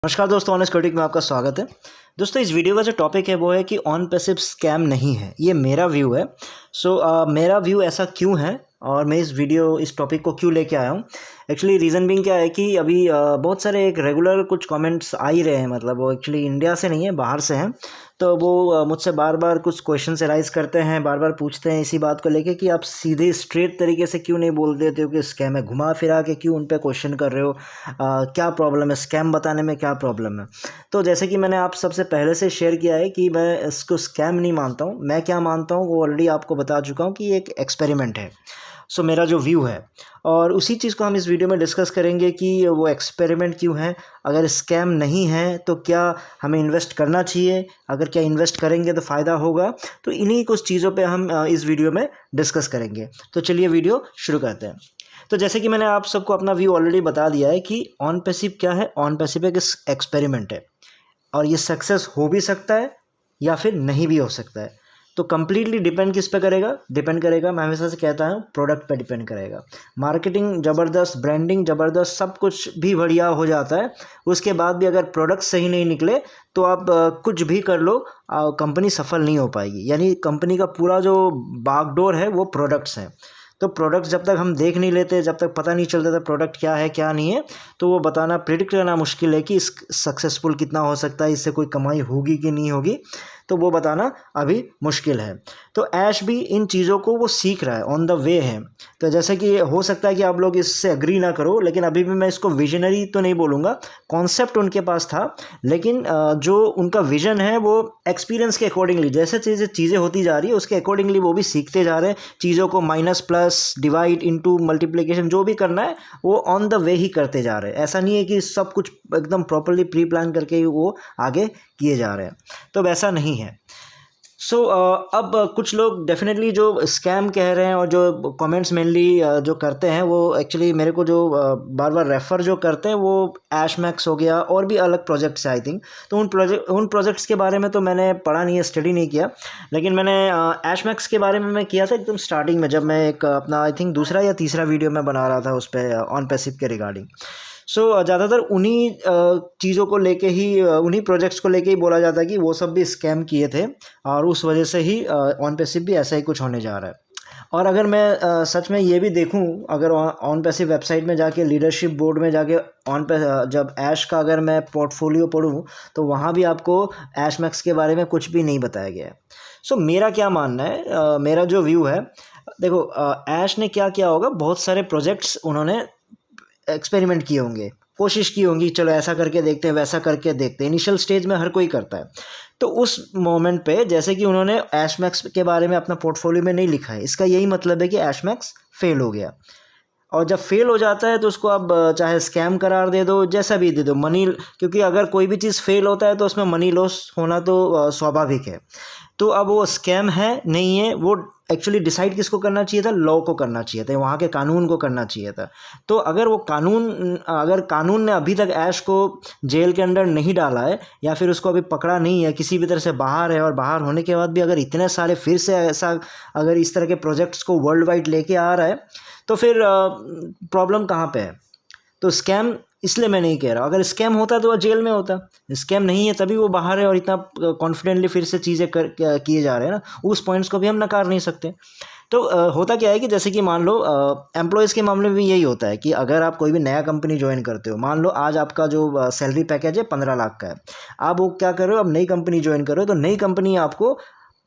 नमस्कार दोस्तों, honest critic में आपका स्वागत है। दोस्तों, इस वीडियो का जो टॉपिक है वो है कि ऑन पैसिव स्कैम नहीं है। ये मेरा व्यू है। मेरा व्यू ऐसा क्यों है और मैं इस टॉपिक को क्यों लेके आया हूँ। एक्चुअली रीज़न बिंग क्या है कि अभी बहुत सारे एक रेगुलर कुछ कमेंट्स आ ही रहे हैं। मतलब वो एक्चुअली इंडिया से नहीं है, बाहर से हैं। तो वो मुझसे बार बार कुछ क्वेश्चन एराइज करते हैं, बार बार पूछते हैं इसी बात को लेके कि आप सीधे स्ट्रेट तरीके से क्यों नहीं बोल देते हो कि स्कैम है, घुमा फिरा के क्यों उन पे क्वेश्चन कर रहे हो। क्या प्रॉब्लम है, स्कैम बताने में क्या प्रॉब्लम है। तो जैसे कि मैंने आप सबसे पहले से शेयर किया है कि मैं इसको स्कैम नहीं मानता हूँ। मैं क्या मानता हूँ वो ऑलरेडी आपको बता चुका हूँ कि ये एक एक्सपेरिमेंट है। मेरा जो व्यू है और उसी चीज़ को हम इस वीडियो में डिस्कस करेंगे कि वो एक्सपेरिमेंट क्यों है। अगर स्कैम नहीं है तो क्या हमें इन्वेस्ट करना चाहिए, अगर क्या इन्वेस्ट करेंगे तो फ़ायदा होगा। तो इन्हीं कुछ चीज़ों पे हम इस वीडियो में डिस्कस करेंगे। तो चलिए वीडियो शुरू करते हैं। तो जैसे कि मैंने आप सबको अपना व्यू ऑलरेडी बता दिया है कि ऑन पैसिव क्या है। ऑन पैसिव एक एक्सपेरिमेंट है और ये सक्सेस हो भी सकता है या फिर नहीं भी हो सकता है। तो कम्प्लीटली डिपेंड किस पे करेगा, डिपेंड करेगा, मैं हमेशा से कहता हूँ, प्रोडक्ट पे डिपेंड करेगा। मार्केटिंग ज़बरदस्त, ब्रांडिंग ज़बरदस्त, सब कुछ भी बढ़िया हो जाता है, उसके बाद भी अगर प्रोडक्ट सही नहीं निकले तो आप कुछ भी कर लो, कंपनी सफल नहीं हो पाएगी। यानी कंपनी का पूरा जो बागडोर है वो प्रोडक्ट्स हैं। तो प्रोडक्ट जब तक हम देख नहीं लेते, जब तक पता नहीं चलता था प्रोडक्ट क्या है क्या नहीं है, तो वो बताना, प्रिडिक्ट करना मुश्किल है कि इस सक्सेसफुल कितना हो सकता है, इससे कोई कमाई होगी कि नहीं होगी। तो वो बताना अभी मुश्किल है। तो ऐश भी इन चीज़ों को वो सीख रहा है, ऑन द वे है। तो जैसे कि हो सकता है कि आप लोग इससे एग्री ना करो, लेकिन अभी भी मैं इसको विजनरी तो नहीं बोलूँगा। कॉन्सेप्ट उनके पास था, लेकिन जो उनका विजन है वो एक्सपीरियंस के अकॉर्डिंगली, जैसे चीज़ें होती जा रही है उसके अकॉर्डिंगली वो भी सीखते जा रहे हैं। चीज़ों को minus plus divide into multiplication जो भी करना है वो ऑन द वे ही करते जा रहे हैं। ऐसा नहीं है कि सब कुछ एकदम प्रॉपरली प्री प्लान करके ही वो आगे किए जा रहे हैं, तो वैसा नहीं है। अब कुछ लोग डेफिनेटली जो स्कैम कह रहे हैं और जो कमेंट्स मेनली जो करते हैं वो एक्चुअली मेरे को जो बार बार रेफ़र जो करते हैं वो ऐश मैक्स हो गया और भी अलग प्रोजेक्ट्स है आई थिंक। तो उन प्रोजेक्ट्स के बारे में तो मैंने पढ़ा नहीं है, स्टडी नहीं किया। लेकिन मैंने ऐश मैक्स के बारे में मैं किया था एकदम स्टार्टिंग में, जब मैं एक अपना आई थिंक दूसरा या तीसरा वीडियो में बना रहा था उस पर ऑन पैसिव के रिगार्डिंग। ज़्यादातर उन्हीं चीज़ों को लेके ही, उन्हीं प्रोजेक्ट्स को लेके ही बोला जाता है कि वो सब भी स्कैम किए थे और उस वजह से ही ऑन पैसिव भी ऐसा ही कुछ होने जा रहा है। और अगर मैं सच में ये भी देखूं, अगर ऑन पैसिव वेबसाइट में जाके, लीडरशिप बोर्ड में जाके जब ऐश का अगर मैं पोर्टफोलियो पढ़ूं तो वहाँ भी आपको ऐश मैक्स के बारे में कुछ भी नहीं बताया गया है। मेरा क्या मानना है, मेरा जो व्यू है, देखो, ऐश ने क्या किया होगा, बहुत सारे प्रोजेक्ट्स उन्होंने एक्सपेरिमेंट किए होंगे, कोशिश की होंगी, चलो ऐसा करके देखते हैं, वैसा करके देखते हैं। इनिशियल स्टेज में हर कोई करता है। तो उस मोमेंट पे जैसे कि उन्होंने ऐश मैक्स के बारे में अपना पोर्टफोलियो में नहीं लिखा है, इसका यही मतलब है कि ऐश मैक्स फेल हो गया। और जब फेल हो जाता है तो उसको आप चाहे स्कैम करार दे दो, जैसा भी दे दो, मनी, क्योंकि अगर कोई भी चीज़ फेल होता है तो उसमें मनी लॉस होना तो स्वाभाविक है। तो अब वो स्कैम है नहीं है, वो एक्चुअली डिसाइड किसको करना चाहिए था, लॉ को करना चाहिए था, वहाँ के कानून को करना चाहिए था। तो अगर कानून ने अभी तक ऐश को जेल के अंदर नहीं डाला है या फिर उसको अभी पकड़ा नहीं है, किसी भी तरह से बाहर है, और बाहर होने के बाद भी अगर इतने सारे फिर से ऐसा, अगर इस तरह के प्रोजेक्ट्स को वर्ल्ड वाइड लेके आ रहा है, तो फिर प्रॉब्लम कहाँ पे है। तो स्कैम इसलिए मैं नहीं कह रहा, अगर स्कैम होता तो वह जेल में होता। स्कैम नहीं है तभी वो बाहर है और इतना कॉन्फिडेंटली फिर से चीज़ें किए जा रहे हैं ना, उस पॉइंट्स को भी हम नकार नहीं सकते। तो होता क्या है कि जैसे कि मान लो एम्प्लॉयज़ के मामले में भी यही होता है कि अगर आप कोई भी नया कंपनी ज्वाइन करते हो, मान लो आज आपका जो सैलरी पैकेज है 15 लाख का है, आप वो क्या कर रहे हो, अब नई कंपनी ज्वाइन कर रहे हो, तो नई कंपनी आपको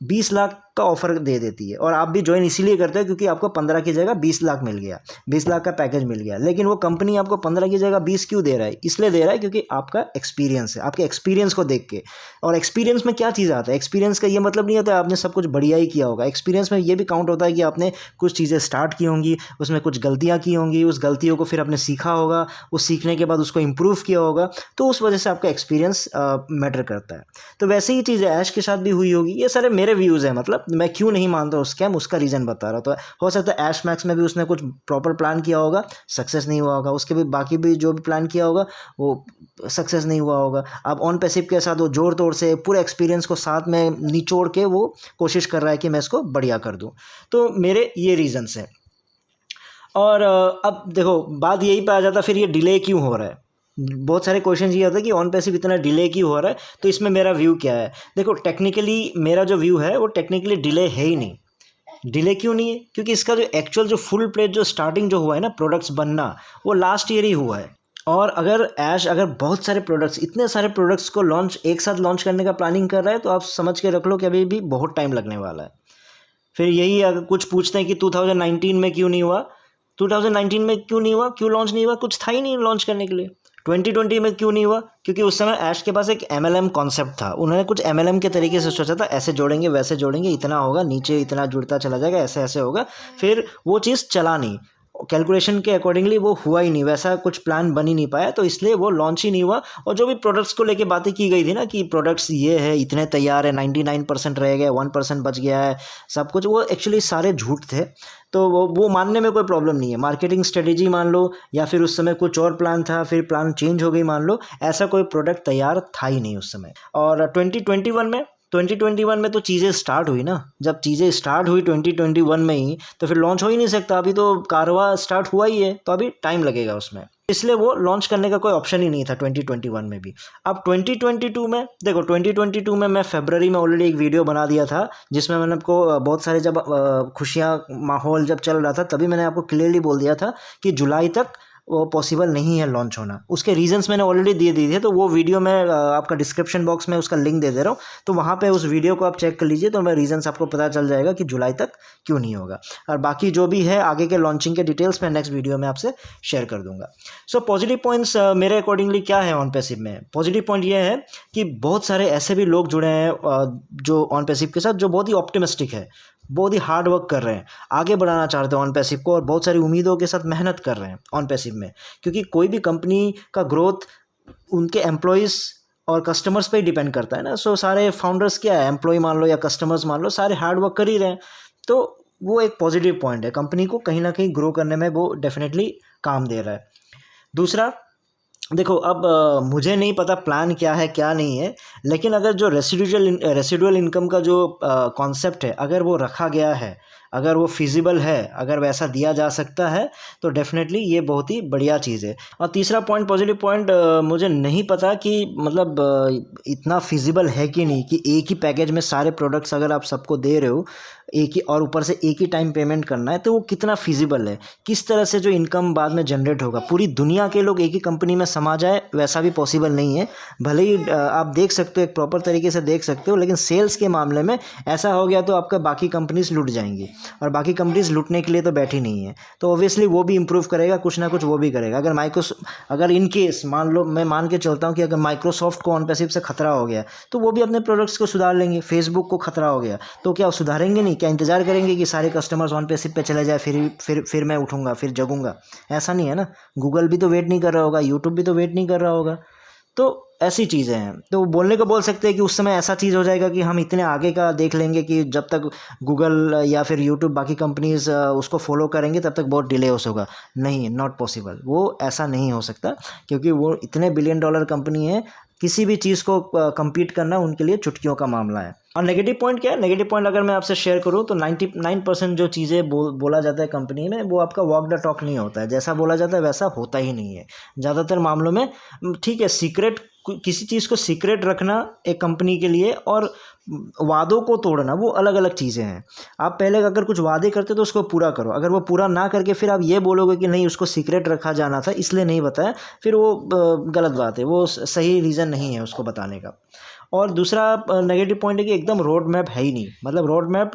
20 लाख का ऑफर दे देती है, और आप भी ज्वाइन इसीलिए करते हो क्योंकि आपको 15 की जगह 20 लाख मिल गया, 20 लाख का पैकेज मिल गया। लेकिन वो कंपनी आपको 15 की जगह 20 क्यों दे रहा है, इसलिए दे रहा है क्योंकि आपका एक्सपीरियंस है, आपके एक्सपीरियंस को देख के। और एक्सपीरियंस में क्या चीज़ आता है, एक्सपीरियंस का ये मतलब नहीं होता है आपने सब कुछ बढ़िया ही किया होगा। एक्सपीरियंस में ये भी काउंट होता है कि आपने कुछ चीज़ें स्टार्ट की होंगी, उसमें कुछ गलतियाँ की होंगी, उस गलतियों को फिर आपने सीखा होगा, उस सीखने के बाद उसको इम्प्रूव किया होगा, तो उस वजह से आपका एक्सपीरियंस मैटर करता है। तो वैसे ही चीज़ ऐश के साथ भी हुई होगी। ये सारे मेरे व्यूज़ हैं, मतलब मैं क्यों नहीं मानता हूँ स्कैम, उसका रीज़न बता रहा। तो हो सकता है ऐश मैक्स में भी उसने कुछ प्रॉपर प्लान किया होगा, सक्सेस नहीं हुआ होगा, उसके भी बाकी भी जो भी प्लान किया होगा वो सक्सेस नहीं हुआ होगा। अब ऑन पैसिव के साथ वो जोर तोड़ से पूरे एक्सपीरियंस को साथ में निचोड़ के वो कोशिश कर रहा है कि मैं इसको बढ़िया कर दूँ। तो मेरे ये रीज़न्स हैं। और अब देखो, बात यही पे आ जाता फिर ये डिले क्यों हो रहा है। बहुत सारे क्वेश्चन ये होता है कि ऑन पैसिव इतना डिले क्यों हो रहा है, तो इसमें मेरा व्यू क्या है। देखो टेक्निकली मेरा जो व्यू है वो टेक्निकली डिले है ही नहीं। डिले क्यों नहीं है, क्योंकि इसका जो एक्चुअल जो फुल प्लेट जो स्टार्टिंग जो हुआ है ना प्रोडक्ट्स बनना, वो लास्ट ईयर ही हुआ है। और अगर बहुत सारे प्रोडक्ट्स, इतने सारे प्रोडक्ट्स को लॉन्च एक साथ लॉन्च करने का प्लानिंग कर रहा है, तो आप समझ के रख लो कि अभी भी बहुत टाइम लगने वाला है। फिर यही अगर कुछ पूछते हैं कि 2019 में क्यों नहीं हुआ, 2019 में क्यों नहीं हुआ, क्यों लॉन्च नहीं हुआ, कुछ था ही नहीं लॉन्च करने के लिए। 2020 में क्यों नहीं हुआ, क्योंकि उस समय ऐश के पास एक MLM कॉन्सेप्ट था, उन्होंने कुछ MLM के तरीके से सोचा था, ऐसे जोड़ेंगे वैसे जोड़ेंगे, इतना होगा, नीचे इतना जुड़ता चला जाएगा, ऐसे ऐसे होगा। फिर वो चीज़ चला नहीं, कैलकुलेशन के अकॉर्डिंगली वो हुआ ही नहीं, वैसा कुछ प्लान बन ही नहीं पाया, तो इसलिए वो लॉन्च ही नहीं हुआ। और जो भी प्रोडक्ट्स को लेके बातें की गई थी ना कि प्रोडक्ट्स ये है, इतने तैयार है, 99% रह गए, 1% बच गया है, सब कुछ, वो एक्चुअली सारे झूठ थे। तो वो मानने में कोई प्रॉब्लम नहीं है। मार्केटिंग स्ट्रेटेजी मान लो, या फिर उस समय कुछ और प्लान था, फिर प्लान चेंज हो गई मान लो, ऐसा कोई प्रोडक्ट तैयार था ही नहीं उस समय। और 2021 में तो चीज़ें स्टार्ट हुई ना, जब चीज़ें स्टार्ट हुई 2021 में ही, तो फिर लॉन्च हो ही नहीं सकता। अभी तो कारवा स्टार्ट हुआ ही है, तो अभी टाइम लगेगा उसमें, इसलिए वो लॉन्च करने का कोई ऑप्शन ही नहीं था 2021 में भी। अब 2022 में देखो, 2022 में मैं फरवरी में ऑलरेडी एक वीडियो बना दिया था, जिसमें मैंने आपको बहुत सारे जब खुशियाँ माहौल जब चल रहा था, तभी मैंने आपको क्लियरली बोल दिया था कि जुलाई तक वो पॉसिबल नहीं है लॉन्च होना। उसके रीजंस मैंने ऑलरेडी दे दिए थे, तो वो वीडियो मैं आपका डिस्क्रिप्शन बॉक्स में उसका लिंक दे दे रहा हूँ, तो वहाँ पे उस वीडियो को आप चेक कर लीजिए, तो मैं रीजंस आपको पता चल जाएगा कि जुलाई तक क्यों नहीं होगा। और बाकी जो भी है आगे के लॉन्चिंग के डिटेल्स मैं नेक्स्ट वीडियो में आपसे शेयर कर दूंगा। सो पॉजिटिव पॉइंट्स मेरे अकॉर्डिंगली क्या है ऑन पैसिव में। पॉजिटिव पॉइंट ये है कि बहुत सारे ऐसे भी लोग जुड़े हैं जो ऑन पैसिव के साथ, जो बहुत ही ऑप्टिमिस्टिक है, बहुत ही हार्ड वर्क कर रहे हैं, आगे बढ़ाना चाहते हैं ऑन पैसिव को, और बहुत सारी उम्मीदों के साथ मेहनत कर रहे हैं ऑन पैसिव में। क्योंकि कोई भी कंपनी का ग्रोथ उनके एम्प्लॉयज़ और कस्टमर्स पे ही डिपेंड करता है ना। सो सारे फाउंडर्स क्या है, एम्प्लॉय मान लो या कस्टमर्स मान लो, सारे हार्ड वर्क कर ही रहे हैं, तो वो एक पॉजिटिव पॉइंट है, कंपनी को कहीं ना कहीं ग्रो करने में वो डेफिनेटली काम दे रहा है। दूसरा, देखो अब मुझे नहीं पता प्लान क्या है क्या नहीं है, लेकिन अगर जो रेसिडुअल इनकम का जो कॉन्सेप्ट है, अगर वो रखा गया है, अगर वो फिजिबल है, अगर वैसा दिया जा सकता है, तो डेफिनेटली ये बहुत ही बढ़िया चीज़ है। और तीसरा पॉइंट, पॉजिटिव पॉइंट, मुझे नहीं पता कि मतलब इतना फिजिबल है कि नहीं, कि एक ही पैकेज में सारे प्रोडक्ट्स अगर आप सबको दे रहे हो एक ही, और ऊपर से एक ही टाइम पेमेंट करना है, तो वो कितना फिजिबल है, किस तरह से जो इनकम बाद में जनरेट होगा, पूरी दुनिया के लोग एक ही कंपनी में समा जाए, वैसा भी पॉसिबल नहीं है। भले ही आप देख सकते हो, एक प्रॉपर तरीके से देख सकते हो, लेकिन सेल्स के मामले में ऐसा हो गया तो आपका बाकी कंपनीज लूट जाएंगी, और बाकी कंपनीज लूटने के लिए तो बैठी नहीं है, तो ऑब्वियसली वो भी इंप्रूव करेगा, कुछ ना कुछ वो भी करेगा। अगर इन केस मान लो, मैं मान के चलता हूँ कि अगर माइक्रोसॉफ्ट को ऑन पैसिव से खतरा हो गया, तो वो भी अपने प्रोडक्ट्स को सुधार लेंगे। फेसबुक को खतरा हो गया, तो क्या वो सुधारेंगे नहीं, क्या इंतजार करेंगे कि सारे कस्टमर्स ऑन पैसिव पे चले जाए, फिर मैं उठूंगा, फिर जगूंगा? ऐसा नहीं है ना। गूगल भी तो वेट नहीं कर रहा होगा, यूट्यूब भी तो वेट नहीं कर रहा होगा। तो ऐसी चीज़ें हैं, तो बोलने को बोल सकते हैं कि उस समय ऐसा चीज़ हो जाएगा कि हम इतने आगे का देख लेंगे कि जब तक गूगल या फिर यूट्यूब बाकी कंपनीज उसको फॉलो करेंगे तब तक बहुत डिले होगा। नहीं, नॉट पॉसिबल, वो ऐसा नहीं हो सकता, क्योंकि वो इतने $1 बिलियन कंपनी है, किसी भी चीज़ को compete करना उनके लिए चुटकियों का मामला है। और नेगेटिव पॉइंट क्या है? नेगेटिव पॉइंट अगर मैं आपसे शेयर करूं तो 99% जो चीज़ें बोला जाता है कंपनी में, वो आपका वॉक द टॉक नहीं होता है, जैसा बोला जाता है वैसा होता ही नहीं है ज़्यादातर मामलों में। ठीक है, सीक्रेट, किसी चीज़ को सीक्रेट रखना एक कंपनी के लिए, और वादों को तोड़ना, वो अलग अलग चीज़ें हैं। आप पहले अगर कुछ वादे करते तो उसको पूरा करो, अगर वो पूरा ना करके फिर आप ये बोलोगे कि नहीं उसको सीक्रेट रखा जाना था इसलिए नहीं बताया, फिर वो गलत बात है, वो सही रीज़न नहीं है उसको बताने का। और दूसरा नेगेटिव पॉइंट है कि एकदम रोड मैप है ही नहीं, मतलब रोड मैप,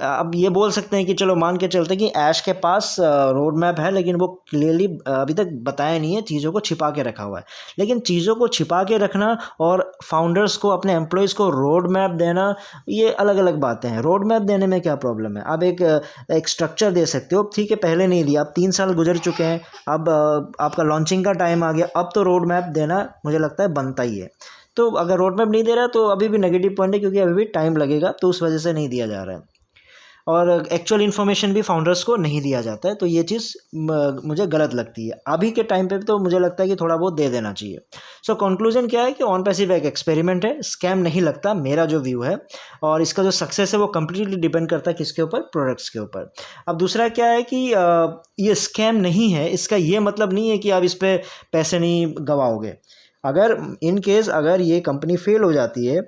अब ये बोल सकते हैं कि चलो मान के चलते हैं कि ऐश के पास रोड मैप है, लेकिन वो क्लियरली अभी तक बताया नहीं है, चीज़ों को छिपा के रखा हुआ है। लेकिन चीज़ों को छिपा के रखना और फाउंडर्स को, अपने एम्प्लॉयज़ को रोड मैप देना, ये अलग अलग बातें हैं। रोड मैप देने में क्या प्रॉब्लम है? आप एक स्ट्रक्चर दे सकते हो, ठीक है, पहले नहीं दिया, अब 3 साल गुजर चुके हैं, अब आपका लॉन्चिंग का टाइम आ गया, अब तो रोड मैप देना मुझे लगता है बनता ही है। तो अगर रोड मैप नहीं दे रहा तो अभी भी नेगेटिव पॉइंट है, क्योंकि अभी भी टाइम लगेगा, तो उस वजह से नहीं दिया जा रहा है। और एक्चुअल इन्फॉर्मेशन भी फाउंडर्स को नहीं दिया जाता है। तो ये चीज़ मुझे गलत लगती है। अभी के टाइम पे तो मुझे लगता है कि थोड़ा बहुत दे देना चाहिए। सो कंक्लूजन क्या है कि ऑन पैसिव एक एक्सपेरिमेंट है, स्कैम नहीं लगता, मेरा जो व्यू है। और इसका जो सक्सेस है वो कम्प्लीटली डिपेंड करता है किसके ऊपर, प्रोडक्ट्स के ऊपर। अब दूसरा क्या है कि ये स्कैम नहीं है, इसका ये मतलब नहीं है कि आप इस पर पैसे नहीं गवाओगे। अगर इन केस अगर ये कंपनी फेल हो जाती है,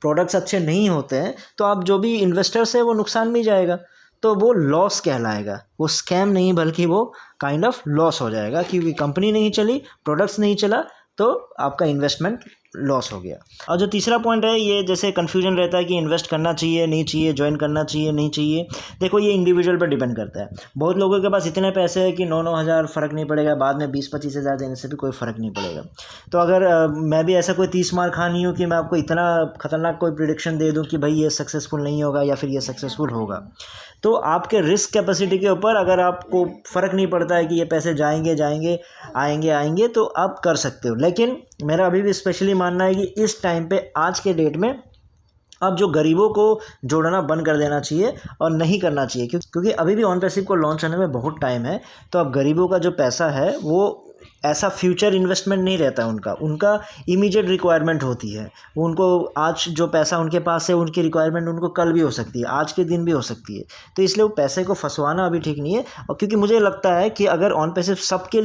प्रोडक्ट्स अच्छे नहीं होते हैं, तो आप जो भी इन्वेस्टर्स है वो नुकसान में जाएगा, तो वो लॉस कहलाएगा। वो स्कैम नहीं बल्कि वो काइंड ऑफ लॉस हो जाएगा, क्योंकि कंपनी नहीं चली, प्रोडक्ट्स नहीं चला, तो आपका इन्वेस्टमेंट लॉस हो गया। और जो तीसरा पॉइंट है, ये जैसे कन्फ्यूजन रहता है कि इन्वेस्ट करना चाहिए नहीं चाहिए, ज्वाइन करना चाहिए नहीं चाहिए। देखो ये इंडिविजुअल पर डिपेंड करता है। बहुत लोगों के पास इतने पैसे हैं कि 9-9 हज़ार फ़र्क नहीं पड़ेगा, बाद में 20-25 हज़ार देने से भी कोई फ़र्क नहीं पड़ेगा। तो अगर मैं भी ऐसा कोई 30 मार खा नहीं हूँ कि मैं आपको इतना खतरनाक कोई प्रिडिक्शन दे दूँ कि भाई ये सक्सेसफुल नहीं होगा या फिर ये सक्सेसफुल होगा। तो आपके रिस्क कैपेसिटी के ऊपर, अगर आपको फ़र्क नहीं पड़ता है कि ये पैसे जाएंगे आएंगे, तो आप कर सकते हो। लेकिन मेरा अभी भी स्पेशली मानना है कि इस टाइम पे, आज के डेट में, अब जो गरीबों को जोड़ना बंद कर देना चाहिए और नहीं करना चाहिए, क्योंकि अभी भी ऑन पैसिव को लॉन्च होने में बहुत टाइम है। तो अब गरीबों का जो पैसा है वो ऐसा फ्यूचर इन्वेस्टमेंट नहीं रहता है उनका इमीडिएट रिक्वायरमेंट होती है। उनको आज जो पैसा उनके पास है, उनकी रिक्वायरमेंट उनको कल भी हो सकती है, आज के दिन भी हो सकती है। तो इसलिए वो पैसे को फंसवाना अभी ठीक नहीं है। और क्योंकि मुझे लगता है कि अगर ऑन पैसिव सबके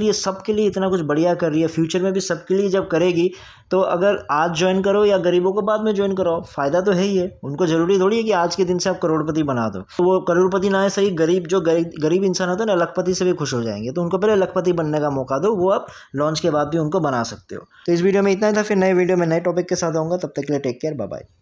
लिए इतना कुछ बढ़िया कर रही है, फ्यूचर में भी सबके लिए जब करेगी, तो अगर आज ज्वाइन करो या गरीबों को बाद में ज्वाइन करो, फ़ायदा तो है ही है। उनको ज़रूरी थोड़ी है कि आज के दिन से आप करोड़पति बना दो। तो वो करोड़पति ना है सही, गरीब इंसान होता है ना, लखपति से भी खुश हो जाएंगे। तो उनको पहले लखपति बनने का मौका दो, वो आप लॉन्च के बाद भी उनको बना सकते हो। तो इस वीडियो में इतना ही था, फिर नए वीडियो में नए टॉपिक के साथ आऊँगा। तब तक के लिए टेक केयर, बाय बाय।